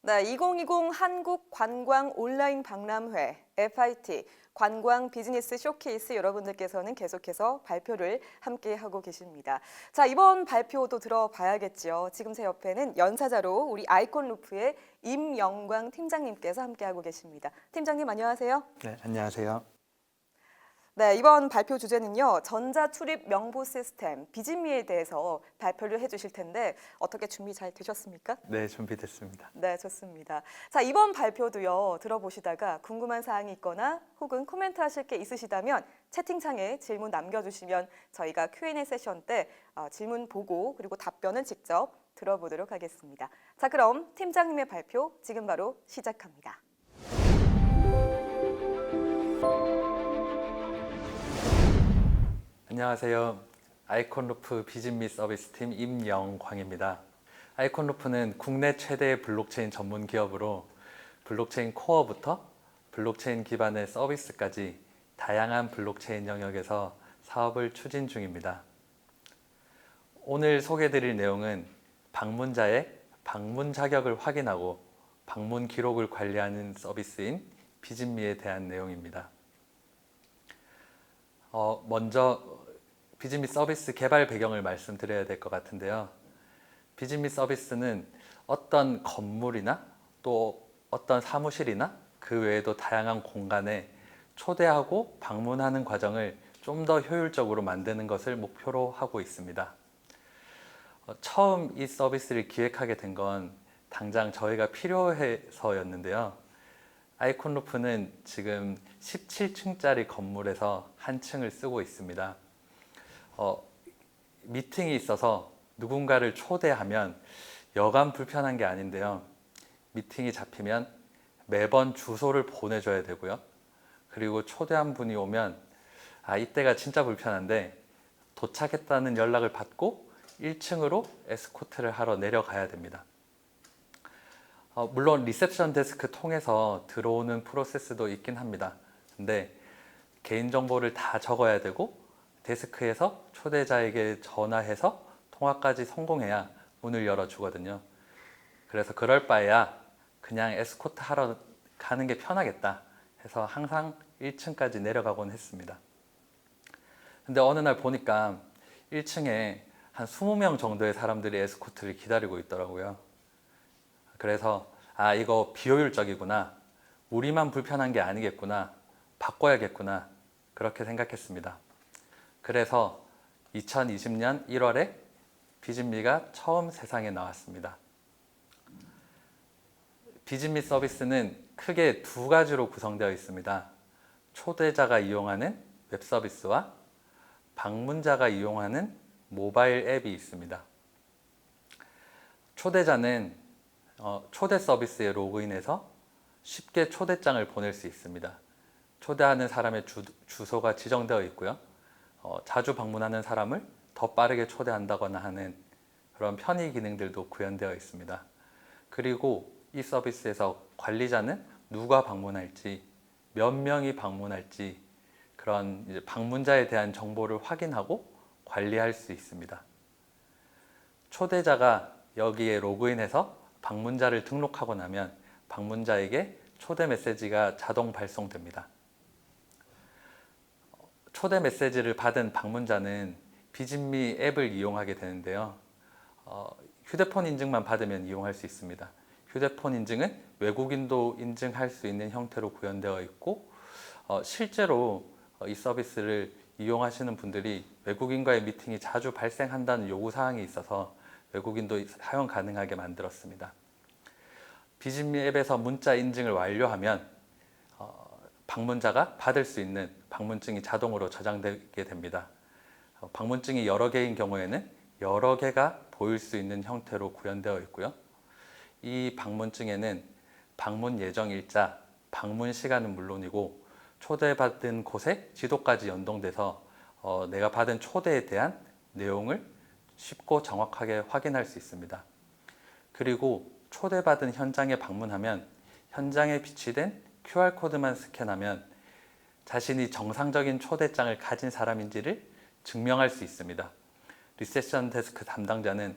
네, 2020 한국 관광 온라인 박람회 FIT 관광 비즈니스 쇼케이스 여러분들께서는 계속해서 발표를 함께 하고 계십니다. 자, 이번 발표도 들어봐야겠죠. 지금 제 옆에는 연사자로 우리 아이콘루프의 임영광 팀장님께서 함께하고 계십니다. 팀장님 안녕하세요. 네, 안녕하세요. 네, 이번 발표 주제는요. 전자출입 명부 시스템 비즈미에 대해서 발표를 해주실 텐데 어떻게 준비 잘 되셨습니까? 네, 준비됐습니다. 네, 좋습니다. 자, 이번 발표도요, 들어보시다가 궁금한 사항이 있거나 혹은 코멘트 하실 게 있으시다면 채팅창에 질문 남겨주시면 저희가 Q&A 세션 때 질문 보고 그리고 답변은 직접 들어보도록 하겠습니다. 자, 그럼 팀장님의 발표 지금 바로 시작합니다. 안녕하세요. 아이콘루프 비즈미 서비스팀 임영광입니다. 아이콘루프는 국내 최대의 블록체인 전문 기업으로 블록체인 코어부터 블록체인 기반의 서비스까지 다양한 블록체인 영역에서 사업을 추진 중입니다. 오늘 소개해드릴 내용은 방문자의 방문 자격을 확인하고 방문 기록을 관리하는 서비스인 비즈미에 대한 내용입니다. 먼저 비즈미 서비스 개발 배경을 말씀드려야 될 것 같은데요. 비즈미 서비스는 어떤 건물이나 또 어떤 사무실이나 그 외에도 다양한 공간에 초대하고 방문하는 과정을 좀 더 효율적으로 만드는 것을 목표로 하고 있습니다. 처음 이 서비스를 기획하게 된 건 당장 저희가 필요해서였는데요. 아이콘루프는 지금 17층짜리 건물에서 한 층을 쓰고 있습니다. 미팅이 있어서 누군가를 초대하면 여간 불편한 게 아닌데요. 미팅이 잡히면 매번 주소를 보내줘야 되고요. 그리고 초대한 분이 오면 이때가 진짜 불편한데 도착했다는 연락을 받고 1층으로 에스코트를 하러 내려가야 됩니다. 물론 리셉션 데스크 통해서 들어오는 프로세스도 있긴 합니다. 근데 개인정보를 다 적어야 되고 데스크에서 초대자에게 전화해서 통화까지 성공해야 문을 열어주거든요. 그래서 그럴 바에야 그냥 에스코트 하러 가는 게 편하겠다 해서 항상 1층까지 내려가곤 했습니다. 근데 어느 날 보니까 1층에 한 20명 정도의 사람들이 에스코트를 기다리고 있더라고요. 그래서 이거 비효율적이구나, 우리만 불편한 게 아니겠구나, 바꿔야겠구나 그렇게 생각했습니다. 그래서 2020년 1월에 비즈미가 처음 세상에 나왔습니다. 비즈미 서비스는 크게 두 가지로 구성되어 있습니다. 초대자가 이용하는 웹 서비스와 방문자가 이용하는 모바일 앱이 있습니다. 초대자는 초대 서비스에 로그인해서 쉽게 초대장을 보낼 수 있습니다. 초대하는 사람의 주소가 지정되어 있고요. 자주 방문하는 사람을 더 빠르게 초대한다거나 하는 그런 편의 기능들도 구현되어 있습니다. 그리고 이 서비스에서 관리자는 누가 방문할지, 몇 명이 방문할지 그런 이제 방문자에 대한 정보를 확인하고 관리할 수 있습니다. 초대자가 여기에 로그인해서 방문자를 등록하고 나면 방문자에게 초대 메시지가 자동 발송됩니다. 초대 메시지를 받은 방문자는 비즈미 앱을 이용하게 되는데요. 휴대폰 인증만 받으면 이용할 수 있습니다. 휴대폰 인증은 외국인도 인증할 수 있는 형태로 구현되어 있고 실제로 이 서비스를 이용하시는 분들이 외국인과의 미팅이 자주 발생한다는 요구사항이 있어서 외국인도 사용 가능하게 만들었습니다. 비즈미 앱에서 문자 인증을 완료하면 방문자가 받을 수 있는 방문증이 자동으로 저장되게 됩니다. 방문증이 여러 개인 경우에는 여러 개가 보일 수 있는 형태로 구현되어 있고요. 이 방문증에는 방문 예정 일자, 방문 시간은 물론이고 초대받은 곳의 지도까지 연동돼서 내가 받은 초대에 대한 내용을 쉽고 정확하게 확인할 수 있습니다. 그리고 초대받은 현장에 방문하면 현장에 비치된 QR코드만 스캔하면 자신이 정상적인 초대장을 가진 사람인지를 증명할 수 있습니다. 리셉션 데스크 담당자는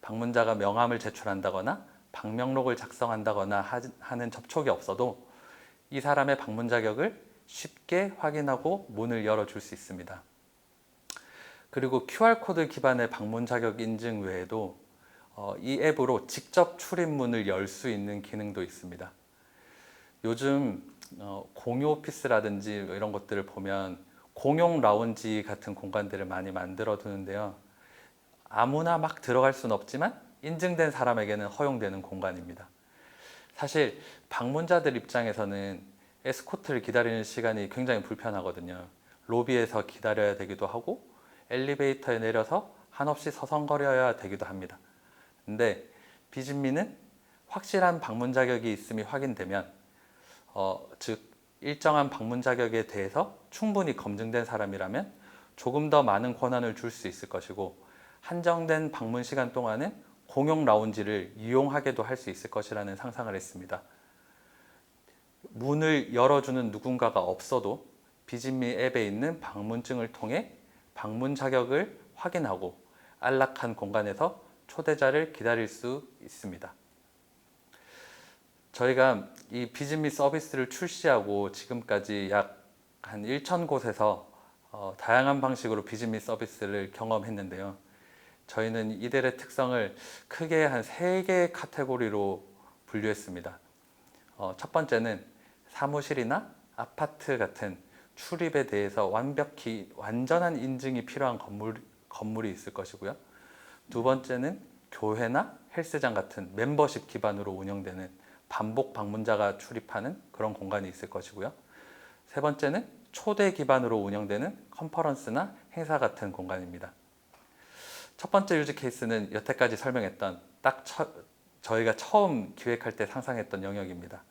방문자가 명함을 제출한다거나 방명록을 작성한다거나 하는 접촉이 없어도 이 사람의 방문 자격을 쉽게 확인하고 문을 열어줄 수 있습니다. 그리고 QR코드 기반의 방문 자격 인증 외에도 이 앱으로 직접 출입문을 열 수 있는 기능도 있습니다. 요즘 공유 오피스라든지 이런 것들을 보면 공용 라운지 같은 공간들을 많이 만들어 두는데요. 아무나 막 들어갈 수는 없지만 인증된 사람에게는 허용되는 공간입니다. 사실 방문자들 입장에서는 에스코트를 기다리는 시간이 굉장히 불편하거든요. 로비에서 기다려야 되기도 하고 엘리베이터에 내려서 한없이 서성거려야 되기도 합니다. 근데 비진미는 확실한 방문 자격이 있음이 확인되면 즉 일정한 방문 자격에 대해서 충분히 검증된 사람이라면 조금 더 많은 권한을 줄 수 있을 것이고 한정된 방문 시간 동안은 공용 라운지를 이용하게도 할 수 있을 것이라는 상상을 했습니다. 문을 열어주는 누군가가 없어도 비진미 앱에 있는 방문증을 통해 방문 자격을 확인하고 안락한 공간에서 초대자를 기다릴 수 있습니다. 저희가 이 비진미 서비스를 출시하고 지금까지 약 한 1,000곳에서 다양한 방식으로 비진미 서비스를 경험했는데요. 저희는 이들의 특성을 크게 한 3개의 카테고리로 분류했습니다. 첫 번째는 사무실이나 아파트 같은 출입에 대해서 완전한 인증이 필요한 건물이 있을 것이고요. 두 번째는 교회나 헬스장 같은 멤버십 기반으로 운영되는 반복 방문자가 출입하는 그런 공간이 있을 것이고요. 세 번째는 초대 기반으로 운영되는 컨퍼런스나 행사 같은 공간입니다. 첫 번째 유즈 케이스는 여태까지 설명했던 저희가 처음 기획할 때 상상했던 영역입니다.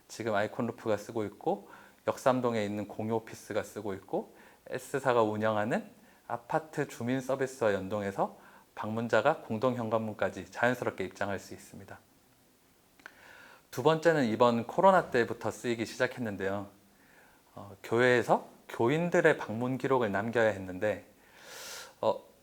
지금 아이콘루프가 쓰고 있고 역삼동에 있는 공유 오피스가 쓰고 있고 S사가 운영하는 아파트 주민 서비스와 연동해서 방문자가 공동 현관문까지 자연스럽게 입장할 수 있습니다. 두 번째는 이번 코로나 때부터 쓰이기 시작했는데요. 교회에서 교인들의 방문 기록을 남겨야 했는데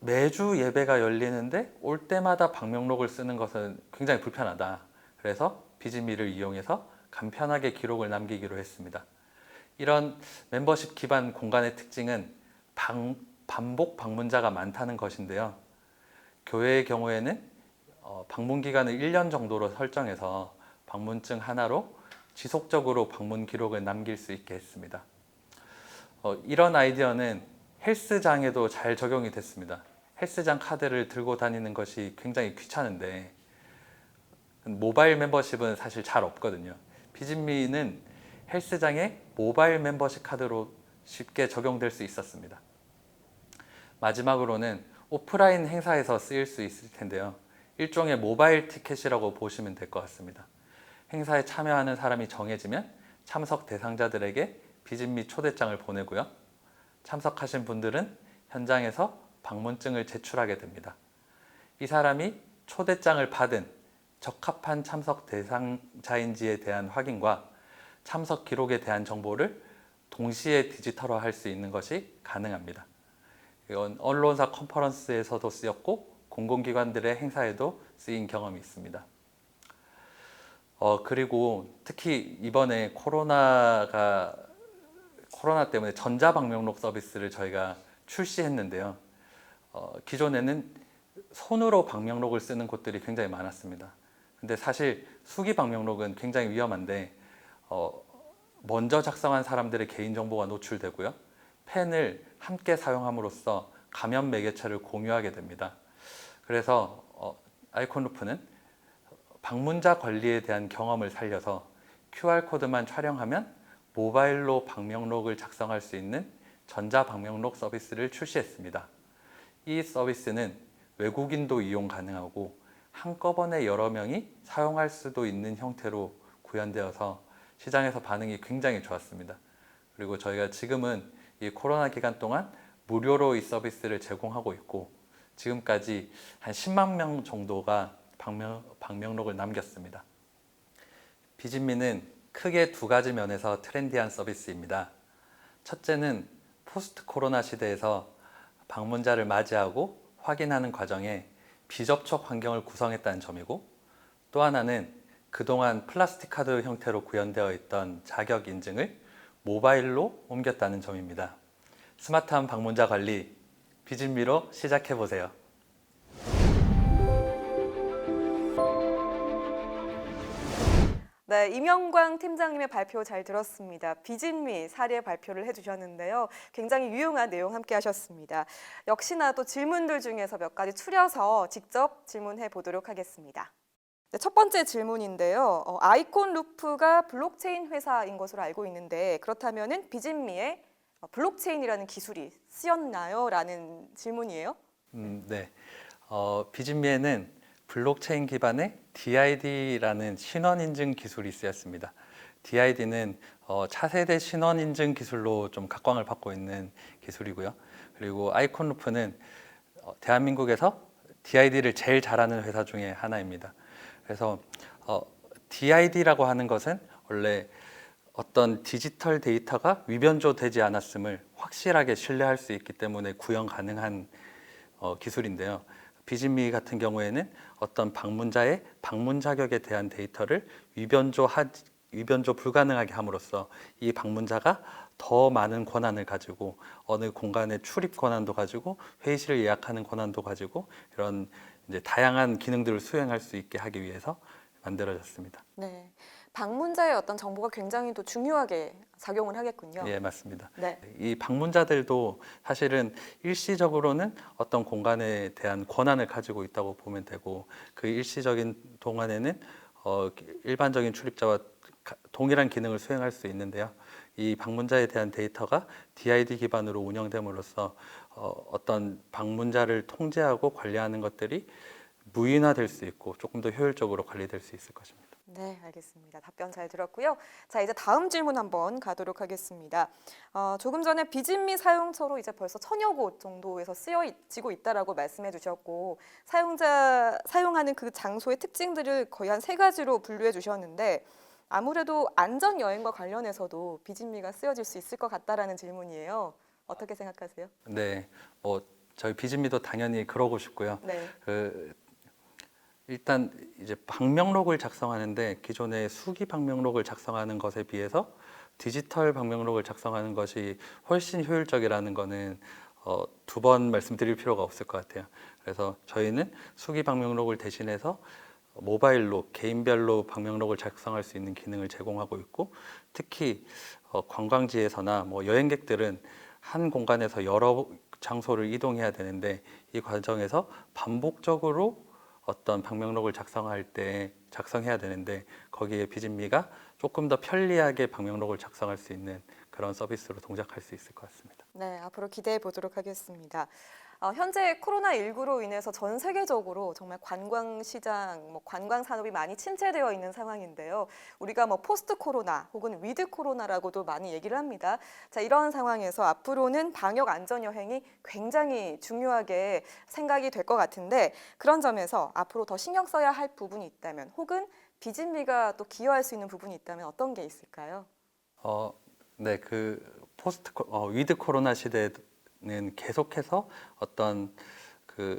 매주 예배가 열리는데 올 때마다 방명록을 쓰는 것은 굉장히 불편하다. 그래서 비진미를 이용해서 간편하게 기록을 남기기로 했습니다. 이런 멤버십 기반 공간의 특징은 반복 방문자가 많다는 것인데요. 교회의 경우에는 방문 기간을 1년 정도로 설정해서 방문증 하나로 지속적으로 방문 기록을 남길 수 있게 했습니다. 이런 아이디어는 헬스장에도 잘 적용이 됐습니다. 헬스장 카드를 들고 다니는 것이 굉장히 귀찮은데 모바일 멤버십은 사실 잘 없거든요. 비진미는 헬스장에 모바일 멤버십 카드로 쉽게 적용될 수 있었습니다. 마지막으로는 오프라인 행사에서 쓰일 수 있을 텐데요. 일종의 모바일 티켓이라고 보시면 될 것 같습니다. 행사에 참여하는 사람이 정해지면 참석 대상자들에게 비진미 초대장을 보내고요. 참석하신 분들은 현장에서 방문증을 제출하게 됩니다. 이 사람이 초대장을 받은 적합한 참석 대상자인지에 대한 확인과 참석 기록에 대한 정보를 동시에 디지털화할 수 있는 것이 가능합니다. 이건 언론사 컨퍼런스에서도 쓰였고 공공기관들의 행사에도 쓰인 경험이 있습니다. 그리고 특히 이번에 코로나 때문에 전자방명록 서비스를 저희가 출시했는데요. 기존에는 손으로 방명록을 쓰는 곳들이 굉장히 많았습니다. 근데 사실 수기 방명록은 굉장히 위험한데 먼저 작성한 사람들의 개인정보가 노출되고요. 펜을 함께 사용함으로써 가면 매개체를 공유하게 됩니다. 그래서 아이콘루프는 방문자 관리에 대한 경험을 살려서 QR코드만 촬영하면 모바일로 방명록을 작성할 수 있는 전자방명록 서비스를 출시했습니다. 이 서비스는 외국인도 이용 가능하고 한꺼번에 여러 명이 사용할 수도 있는 형태로 구현되어서 시장에서 반응이 굉장히 좋았습니다. 그리고 저희가 지금은 이 코로나 기간 동안 무료로 이 서비스를 제공하고 있고 지금까지 한 10만 명 정도가 방명록을 남겼습니다. 비진미는 크게 2가지 면에서 트렌디한 서비스입니다. 첫째는 포스트 코로나 시대에서 방문자를 맞이하고 확인하는 과정에 비접촉 환경을 구성했다는 점이고, 또 하나는 그동안 플라스틱 카드 형태로 구현되어 있던 자격 인증을 모바일로 옮겼다는 점입니다. 스마트한 방문자 관리, 비진미로 시작해 보세요. 네, 임영광 팀장님의 발표 잘 들었습니다. 비진미 사례 발표를 해주셨는데요. 굉장히 유용한 내용 함께 하셨습니다. 역시나 또 질문들 중에서 몇 가지 추려서 직접 질문해 보도록 하겠습니다. 네, 첫 번째 질문인데요. 아이콘 루프가 블록체인 회사인 것으로 알고 있는데 그렇다면은 비진미에 블록체인이라는 기술이 쓰였나요? 라는 질문이에요. 네, 비진미에는 블록체인 기반의 DID라는 신원 인증 기술이 쓰였습니다. DID는 차세대 신원 인증 기술로 좀 각광을 받고 있는 기술이고요. 그리고 아이콘 루프는 대한민국에서 DID를 제일 잘하는 회사 중에 하나입니다. 그래서 DID라고 하는 것은 원래 어떤 디지털 데이터가 위변조되지 않았음을 확실하게 신뢰할 수 있기 때문에 구현 가능한 기술인데요. 비진미 같은 경우에는 어떤 방문자의 방문 자격에 대한 데이터를 위변조 불가능하게 함으로써 이 방문자가 더 많은 권한을 가지고 어느 공간의 출입 권한도 가지고 회의실을 예약하는 권한도 가지고 이런 이제 다양한 기능들을 수행할 수 있게 하기 위해서 만들어졌습니다. 네, 방문자의 어떤 정보가 굉장히 또 중요하게 작용을 하겠군요. 예, 맞습니다. 네. 이 방문자들도 사실은 일시적으로는 어떤 공간에 대한 권한을 가지고 있다고 보면 되고 그 일시적인 동안에는 일반적인 출입자와 동일한 기능을 수행할 수 있는데요. 이 방문자에 대한 데이터가 DID 기반으로 운영됨으로써 어떤 방문자를 통제하고 관리하는 것들이 무인화될 수 있고 조금 더 효율적으로 관리될 수 있을 것입니다. 네, 알겠습니다. 답변 잘 들었고요. 자, 이제 다음 질문 한번 가도록 하겠습니다. 조금 전에 비진미 사용처로 이제 벌써 1000여 곳 정도에서 쓰여지고 있다라고 말씀해 주셨고 사용자 사용하는 그 장소의 특징들을 거의 한 3가지로 분류해 주셨는데 아무래도 안전 여행과 관련해서도 비진미가 쓰여질 수 있을 것 같다라는 질문이에요. 어떻게 생각하세요? 네, 저희 비진미도 당연히 그러고 싶고요. 네. 일단 이제 방명록을 작성하는데 기존의 수기 방명록을 작성하는 것에 비해서 디지털 방명록을 작성하는 것이 훨씬 효율적이라는 거는 2번 말씀드릴 필요가 없을 것 같아요. 그래서 저희는 수기 방명록을 대신해서 모바일로 개인별로 방명록을 작성할 수 있는 기능을 제공하고 있고 특히 관광지에서나 뭐 여행객들은 한 공간에서 여러 장소를 이동해야 되는데 이 과정에서 반복적으로 어떤 방명록을 작성해야 되는데 거기에 비진미가 조금 더 편리하게 방명록을 작성할 수 있는 그런 서비스로 동작할 수 있을 것 같습니다. 네, 앞으로 기대해 보도록 하겠습니다. 현재 코로나19로 인해서 전 세계적으로 정말 관광 시장, 관광 산업이 많이 침체되어 있는 상황인데요. 우리가 포스트 코로나 혹은 위드 코로나라고도 많이 얘기를 합니다. 자, 이런 상황에서 앞으로는 방역 안전 여행이 굉장히 중요하게 생각이 될 것 같은데 그런 점에서 앞으로 더 신경 써야 할 부분이 있다면 혹은 비진미가 또 기여할 수 있는 부분이 있다면 어떤 게 있을까요? 네, 위드 코로나 시대는 계속해서 어떤 그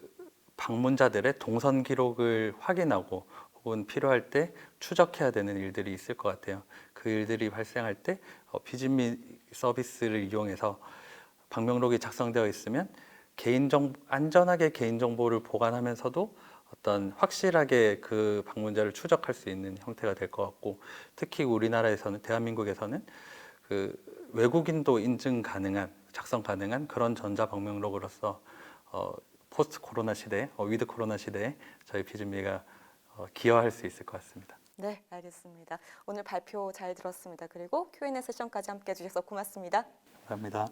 방문자들의 동선 기록을 확인하고 혹은 필요할 때 추적해야 되는 일들이 있을 것 같아요. 그 일들이 발생할 때 비진미 서비스를 이용해서 방명록이 작성되어 있으면 안전하게 개인정보를 보관하면서도 어떤 확실하게 그 방문자를 추적할 수 있는 형태가 될 것 같고 특히 우리나라에서는 대한민국에서는 그 외국인도 인증 가능한 작성 가능한 그런 전자 방명록으로서 포스트 코로나 시대, 위드 코로나 시대에 저희 비진미가 기여할 수 있을 것 같습니다. 네, 알겠습니다. 오늘 발표 잘 들었습니다. 그리고 Q&A 세션까지 함께 해주셔서 고맙습니다. 감사합니다.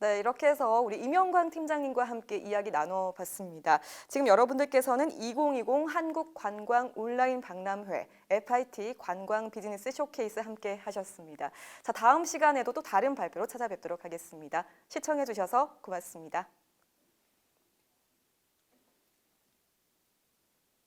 네, 이렇게 해서 우리 임영광 팀장님과 함께 이야기 나눠봤습니다. 지금 여러분들께서는 2020 한국관광 온라인 박람회 FIT 관광 비즈니스 쇼케이스 함께 하셨습니다. 자, 다음 시간에도 또 다른 발표로 찾아뵙도록 하겠습니다. 시청해주셔서 고맙습니다.